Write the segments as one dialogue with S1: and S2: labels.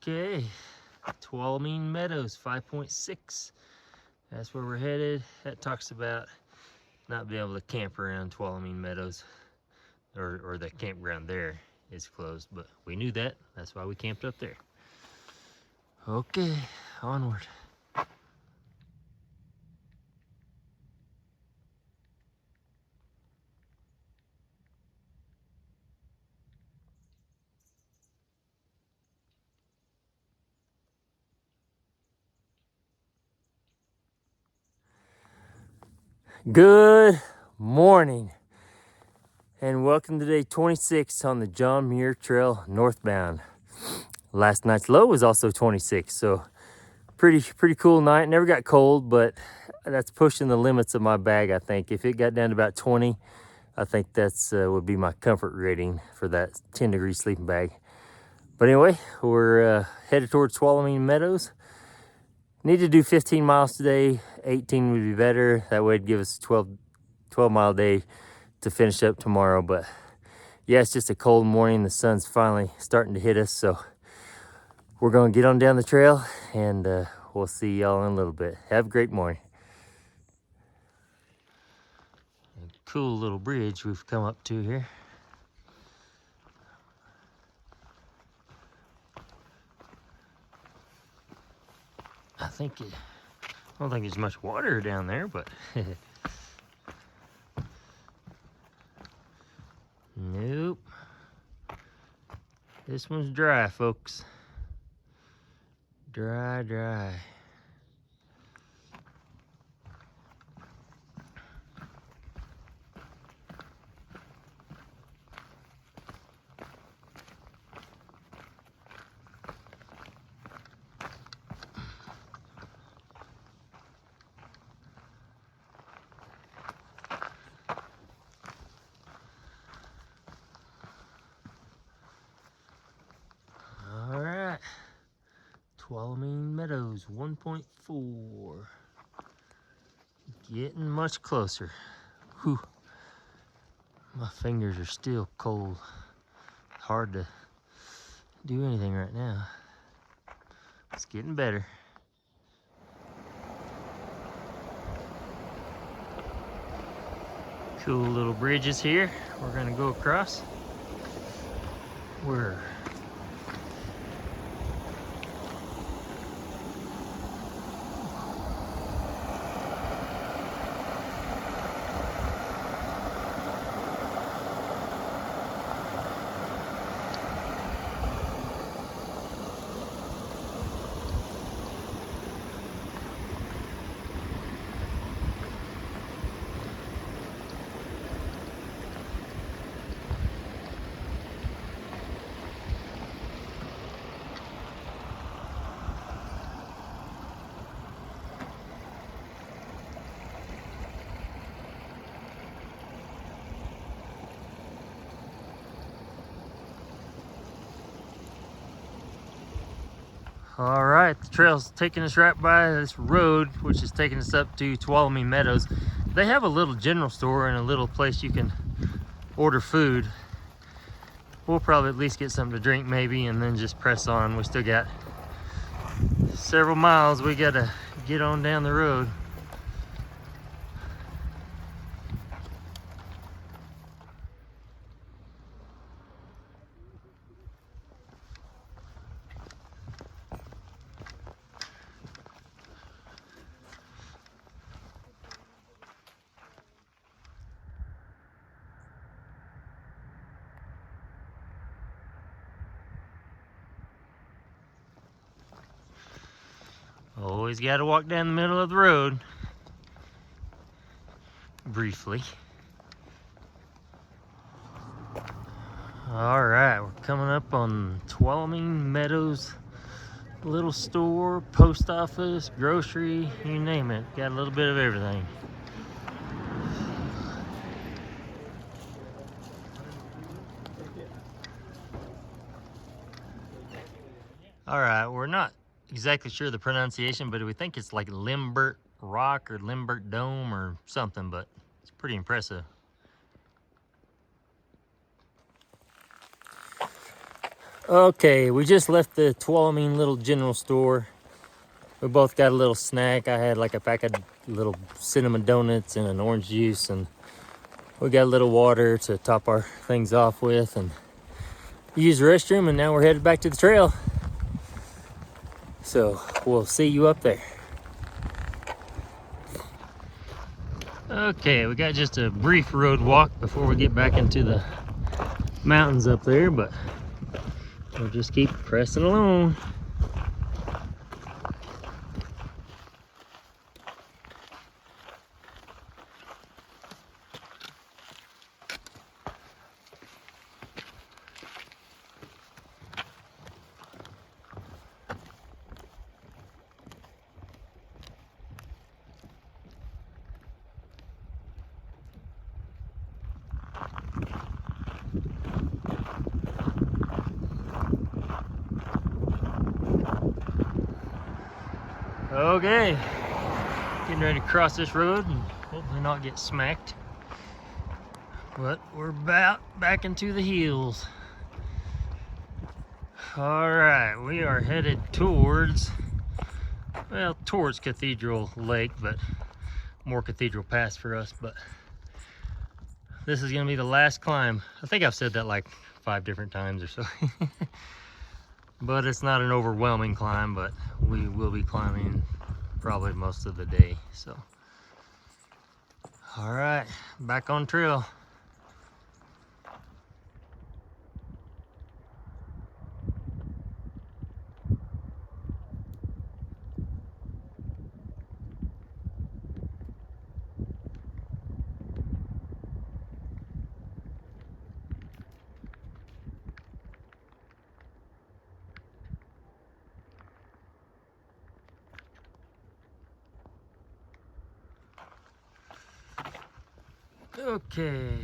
S1: Okay, Tuolumne Meadows 5.6. That's where we're headed. That talks about not being able to camp around Tuolumne Meadows, or the campground there is closed, but we knew that. That's why we camped up there. Okay, onward. Good morning, and welcome to day 26 on the John Muir Trail northbound. Last night's low was also 26, so pretty cool night. Never got cold, but that's pushing the limits of my bag, I think. If it got down to about 20, I think that's would be my comfort rating for that 10-degree sleeping bag. But anyway, we're headed towards Tuolumne Meadows. Need to do 15 miles today. 18 would be better. That way it'd give us a 12-mile day to finish up tomorrow. But yeah, it's just a cold morning. The sun's finally starting to hit us, so we're gonna get on down the trail, and we'll see y'all in a little bit. Have a great morning. A cool little bridge we've come up to here. I don't think there's much water down there, but nope. This one's dry, folks. Dry. All right. Tuolumne Meadows 1.4. Getting much closer. Whew. My fingers are still cold. Hard to do anything right now. It's getting better. Cool little bridges here. We're gonna go across. We're all right, the trail's taking us right by this road, which is taking us up to Tuolumne Meadows. They have a little general store and a little place you can order food. We'll probably at least get something to drink maybe, and then just press on. We still got several miles we gotta get on down the road. Always got to walk down the middle of the road. Briefly. All right, we're coming up on Tuolumne Meadows. Little store, post office, grocery, you name it. Got a little bit of everything. All right, we're not exactly sure the pronunciation, but we think it's like Limbert Rock or Limbert Dome or something, but it's pretty impressive. Okay, we just left the Tuolumne little general store. We both got a little snack. I had like a pack of little cinnamon donuts and an orange juice, and we got a little water to top our things off with, and use the restroom, and now we're headed back to the trail. So we'll see you up there. Okay, we got just a brief road walk before we get back into the mountains up there, but we'll just keep pressing along. Okay, getting ready to cross this road and hopefully not get smacked. But we're about back into the hills. All right, we are headed towards Cathedral Lake, but more Cathedral Pass for us. But this is gonna be the last climb. I think I've said that like 5 different times or so. But it's not an overwhelming climb, but we will be climbing probably most of the day. So, all right, back on trail. Okay,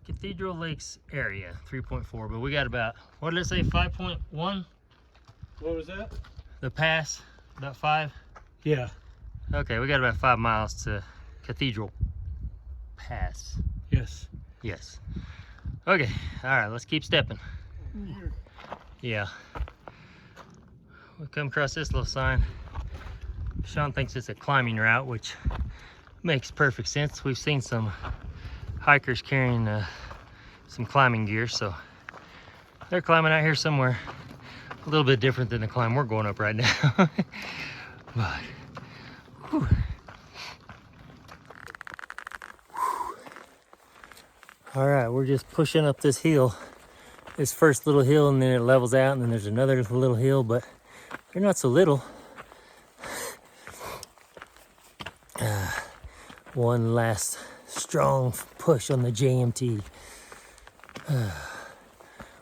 S1: Cathedral Lakes area, 3.4, but we got about, what did it say, 5.1?
S2: What was that?
S1: The pass, about 5?
S2: Yeah.
S1: Okay, we got about 5 miles to Cathedral Pass.
S2: Yes.
S1: Yes. Okay, all right, let's keep stepping. Yeah. We come across this little sign. Sean thinks it's a climbing route, which makes perfect sense. We've seen some hikers carrying some climbing gear, so they're climbing out here somewhere. A little bit different than the climb we're going up right now. But, whew. All right, we're just pushing up this hill. This first little hill, and then it levels out, and then there's another little hill, but they're not so little. One last strong push on the JMT.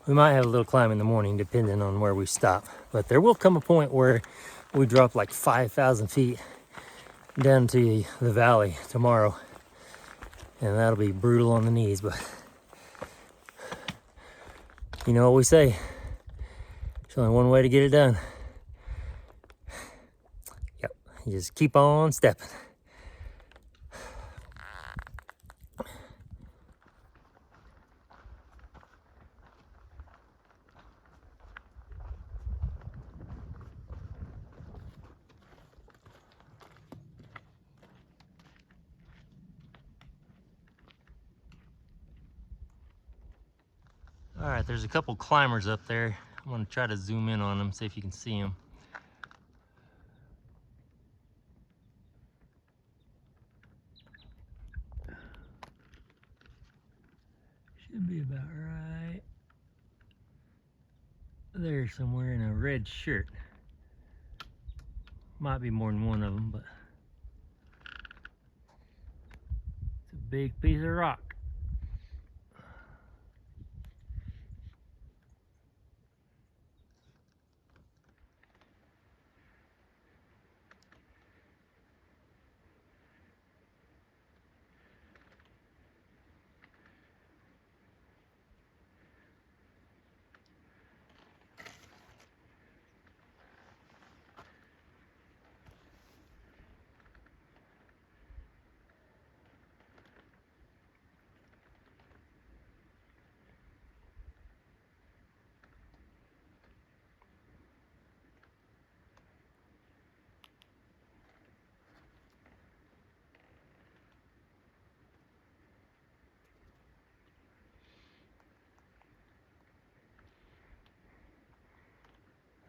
S1: We might have a little climb in the morning depending on where we stop, but there will come a point where we drop like 5,000 feet down to the valley tomorrow, and that'll be brutal on the knees. But you know what we say, there's only one way to get it done. Yep, you just keep on stepping. All right, there's a couple climbers up there. I'm gonna try to zoom in on them, see if you can see them. Should be about right there somewhere in a red shirt. Might be more than one of them, but it's a big piece of rock.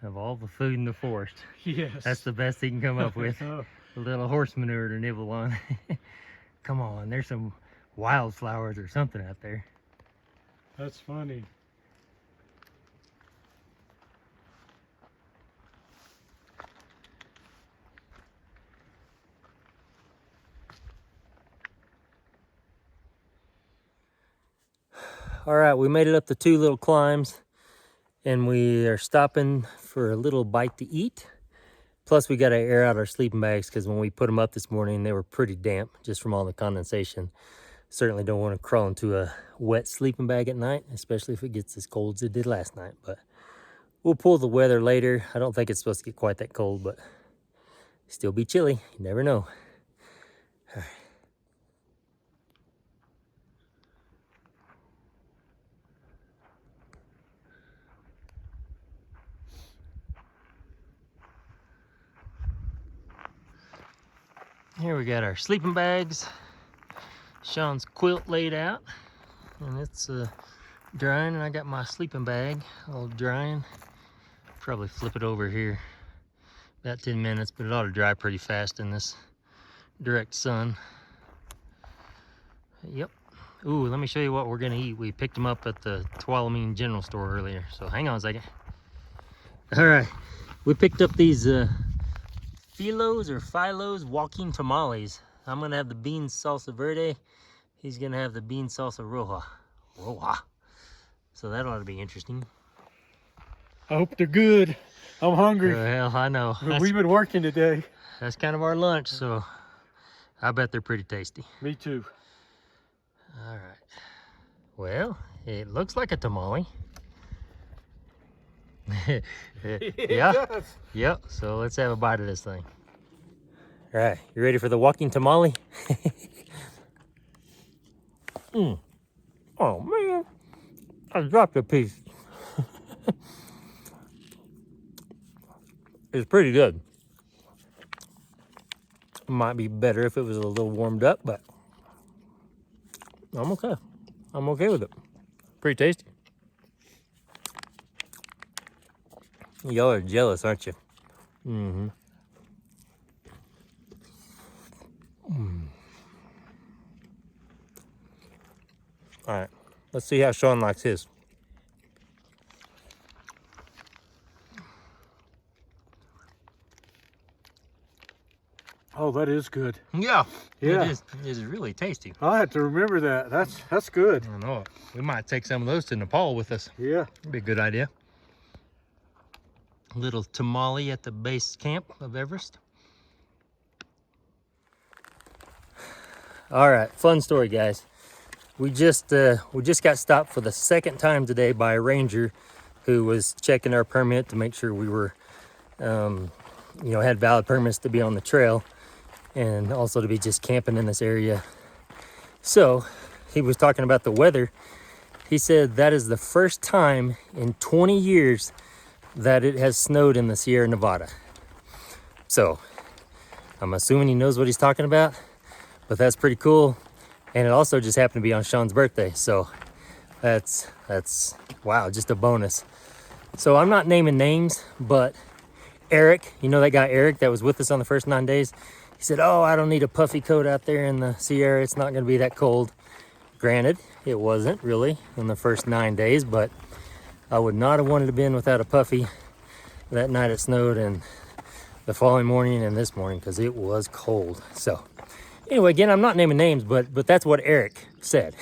S1: of all the food in the forest.
S2: Yes.
S1: That's the best he can come up with.
S2: Oh,
S1: A little horse manure to nibble on. Come on, there's some wildflowers or something out there.
S2: that's funny.
S1: All right, we made it up the 2 little climbs, and we are stopping for a little bite to eat. Plus, we got to air out our sleeping bags because when we put them up this morning, they were pretty damp just from all the condensation. Certainly don't want to crawl into a wet sleeping bag at night, especially if it gets as cold as it did last night. But we'll pull the weather later. I don't think it's supposed to get quite that cold, but still be chilly. You never know. All right. Here we got our sleeping bags. Sean's quilt laid out, and it's drying, and I got my sleeping bag all drying. Probably flip it over here. About 10 minutes, but it ought to dry pretty fast in this direct sun. Yep. Ooh, let me show you what we're gonna eat. We picked them up at the Tuolumne General Store earlier, so hang on a second. All right, we picked up these Philo's walking tamales. I'm gonna have the bean salsa verde. He's gonna have the bean salsa roja. So that ought to be interesting.
S2: I hope they're good. I'm hungry.
S1: Well, I know.
S2: We've been working today.
S1: That's kind of our lunch, so I bet they're pretty tasty.
S2: Me too.
S1: All right. Well, it looks like a tamale. Yeah. Yep. So let's have a bite of this thing. All right. You ready for the walking tamale? Oh man, I dropped a piece. It's pretty good. Might be better if it was a little warmed up, but I'm okay. I'm okay with it. Pretty tasty. Y'all are jealous, aren't you? Mm-hmm. All right, let's see how Sean likes his.
S2: Oh, that is good.
S1: Yeah.
S2: Yeah.
S1: It is really tasty.
S2: I'll have to remember that. That's good.
S1: I know it. We might take some of those to Nepal with us.
S2: Yeah.
S1: That'd be a good idea. A little tamale at the base camp of Everest. All right, fun story, guys. We just got stopped for the 2nd time today by a ranger who was checking our permit to make sure we were, had valid permits to be on the trail and also to be just camping in this area. So he was talking about the weather. He said that is the first time in 20 years that it has snowed in the Sierra Nevada. So I'm assuming he knows what he's talking about, but that's pretty cool. And it also just happened to be on Sean's birthday. So that's wow, just a bonus. So I'm not naming names, but Eric, you know that guy Eric that was with us on the first 9 days? He said, oh, I don't need a puffy coat out there in the Sierra. It's not gonna be that cold. Granted, it wasn't really in the first 9 days, but I would not have wanted to been without a puffy that night it snowed and the following morning and this morning because it was cold. So anyway, again, I'm not naming names, but that's what Eric said.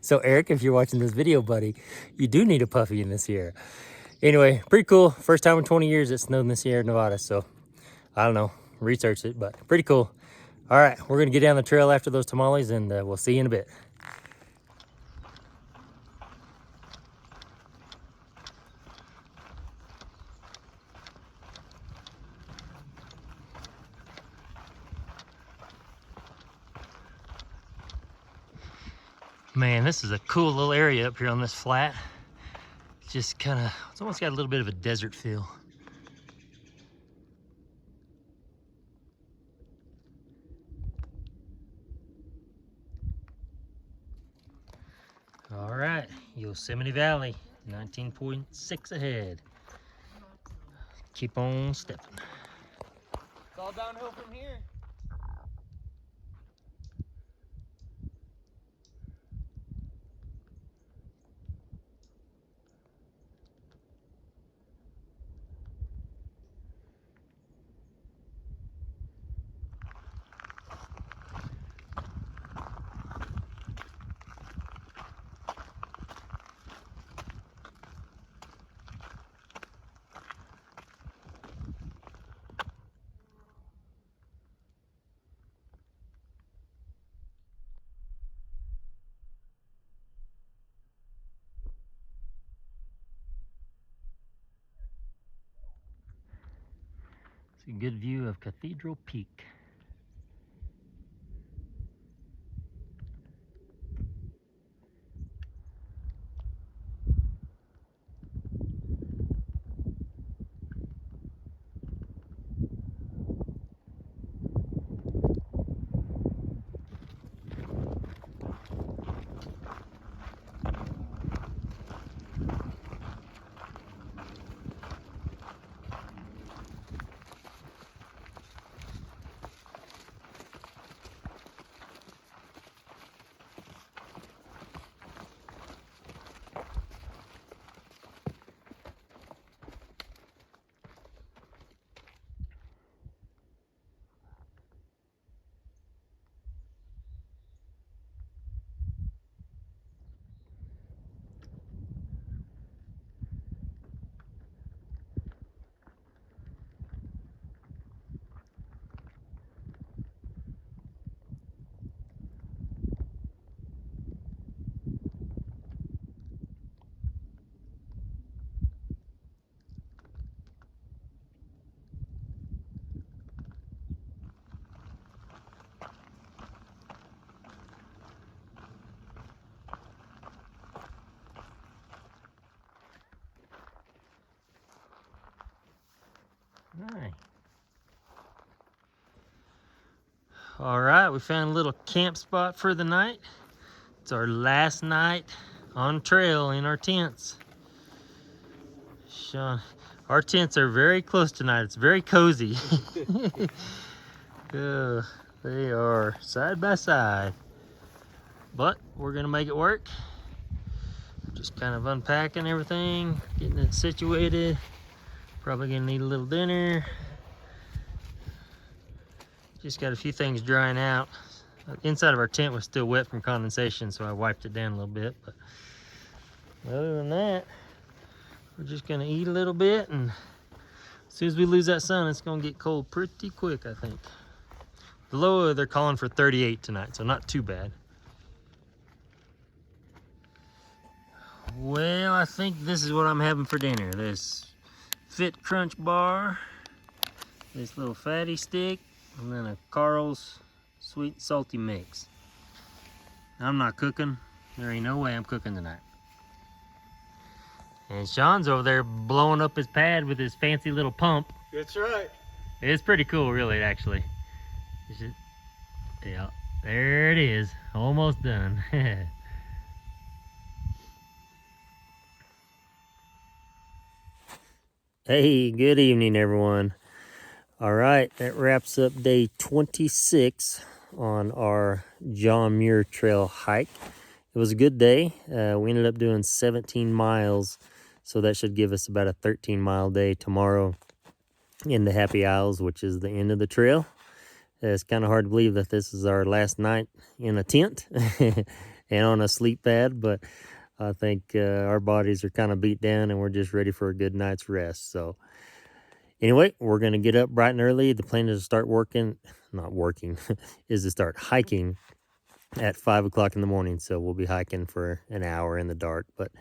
S1: So Eric, if you're watching this video, buddy, you do need a puffy in the Sierra. Anyway, pretty cool. First time in 20 years it snowed in the Sierra Nevada. So I don't know, research it, but pretty cool. All right, we're gonna get down the trail after those tamales and we'll see you in a bit. Man, this is a cool little area up here on this flat. Just it's almost got a little bit of a desert feel. All right, Yosemite Valley, 19.6 ahead. keep on stepping. It's all downhill from here. It's a good view of Cathedral Peak. Nice. All right, we found a little camp spot for the night. It's our last night on trail in our tents. Sean, our tents are very close tonight. It's very cozy. They are side by side, but we're gonna make it work. Just kind of unpacking everything, getting it situated. Probably gonna need a little dinner. Just got a few things drying out. Inside of our tent was still wet from condensation, so I wiped it down a little bit. But other than that, we're just gonna eat a little bit, and as soon as we lose that sun, it's gonna get cold pretty quick, I think. The low, they're calling for 38 tonight, so not too bad. Well, I think this is what I'm having for dinner. This Fit Crunch bar, this little fatty stick, and then a Carl's sweet salty mix. I'm not cooking. There ain't no way I'm cooking tonight. And Sean's over there blowing up his pad with his fancy little pump.
S2: That's right.
S1: It's pretty cool, really, actually. It's just, yeah, there it is. Almost done. Hey, good evening, everyone. All right, that wraps up day 26 on our John Muir Trail hike. It was a good day. We ended up doing 17 miles, so that should give us about a 13-mile day tomorrow in the Happy Isles, which is the end of the trail. It's kind of hard to believe that this is our last night in a tent and on a sleep pad, but I think our bodies are kind of beat down and we're just ready for a good night's rest. So anyway, we're going to get up bright and early. The plan is to start is to start hiking at 5 o'clock in the morning. So we'll be hiking for an hour in the dark, but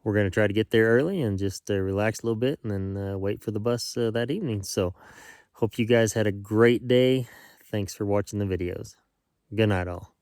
S1: we're going to try to get there early and just relax a little bit and then wait for the bus that evening. So hope you guys had a great day. Thanks for watching the videos. Good night, all.